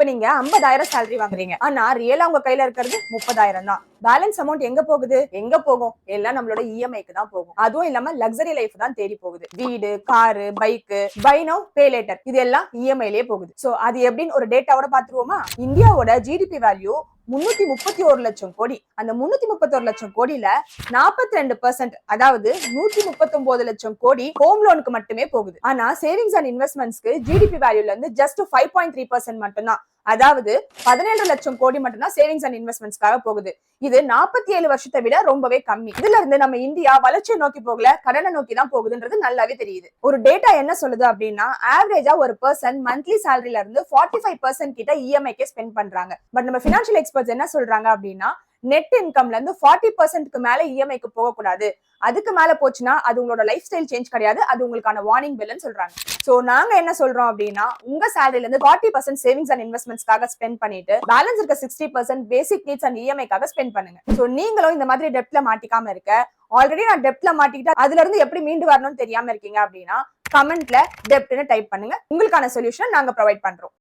இப்ப நீங்க 50,000 சேலரி வாங்குறீங்க, ஆனா ரியலா உங்க கையில இருக்கிறது 30,000 தான். பேலன்ஸ் அமௌண்ட் எங்க போகுது? எங்க போகும்? எல்லாம் நம்மளோட இஎம்ஐக்கு தான் போகும். அதுவும் இல்லாம லக்ஸரி லைஃப் தான் தேடி போகுது. வீடு, car, bike, buy now pay later, இது எல்லாம் இஎம்ஐலயே போகுது. சோ அது எப்படின்னு ஒரு டேட்டாவோட பாத்துருவோமா? இந்தியாவோட ஜிடிபி வேல்யூ 331 லட்சம் கோடி. அந்த 331 லட்சம் கோடியில 42%, அதாவது 139 லட்சம் கோடி ஹோம் லோனுக்கு மட்டுமே போகுது. ஆனா சேவிங்ஸ் அண்ட் இன்வெஸ்ட்மெண்ட்ஸ்க்கு ஜிடிபி வேல்யூல இருந்து ஜஸ்ட் 5.3% மட்டும்தான், அதாவது 17 லட்சம் கோடி மட்டும்தான் சேவிங்ஸ் அண்ட் இன்வெஸ்ட்மெண்ட்ஸ்க்காக போகுது. இது 47 வருஷத்தை விட ரொம்பவே கம்மி. இதுல இருந்து நம்ம இந்தியா வளர்ச்சியை நோக்கி போகல, கடனை நோக்கி தான் போகுதுன்றது நல்லாவே தெரியுது. ஒரு டேட்டா என்ன சொல்லுது அப்படின்னா, ஆவரேஜா ஒரு பர்சன் மந்த்லி சேலரில இருந்து 45% கிட்ட இஎம்ஐக்கே ஸ்பெண்ட் பண்றாங்க. பட் நம்ம பினான்சியல் எக்ஸ்பர்ட்ஸ் என்ன சொல்றாங்க அப்படின்னா, நெட் இன்கம்ல இருந்து 40%க்கு மேல இஎம்ஐக்கு போகக்கூடாது. அதுக்கு மேல போச்சுன்னா அது உங்களோட லைஃப் ஸ்டைல் சேஞ்ச் கிடையாது, அது உங்களுக்கான வார்னிங் பெல்னு சொல்றாங்க. சோ நாங்க என்ன சொல்றோம் அப்படின்னா, உங்க சேலரில இருந்து 40% சேவிங்ஸ் அண்ட் இன்வெஸ்ட்மெண்ட்ஸ்க்காக ஸ்பெண்ட் பண்ணிட்டு பேலன்ஸ் இருக்க 60% பேசிக் நீட்ஸ் அண்ட் இஎம்ஐக்காக ஸ்பெண்ட் பண்ணுங்க. சோ நீங்களும் இந்த மாதிரி டெப்ட்ல மாட்டிக்காம இருக்க, ஆல்ரெடி நான் டெப்ட்ல மாட்டிக்கிட்டு அதுல இருந்து எப்படி மீண்டு வரணும்னு தெரியாம இருக்கீங்க அப்படின்னா, கமெண்ட்ல டெப்ட்னு டைப் பண்ணுங்க. உங்களுக்கான சொல்யூஷன் நாங்க ப்ரொவைட் பண்றோம்.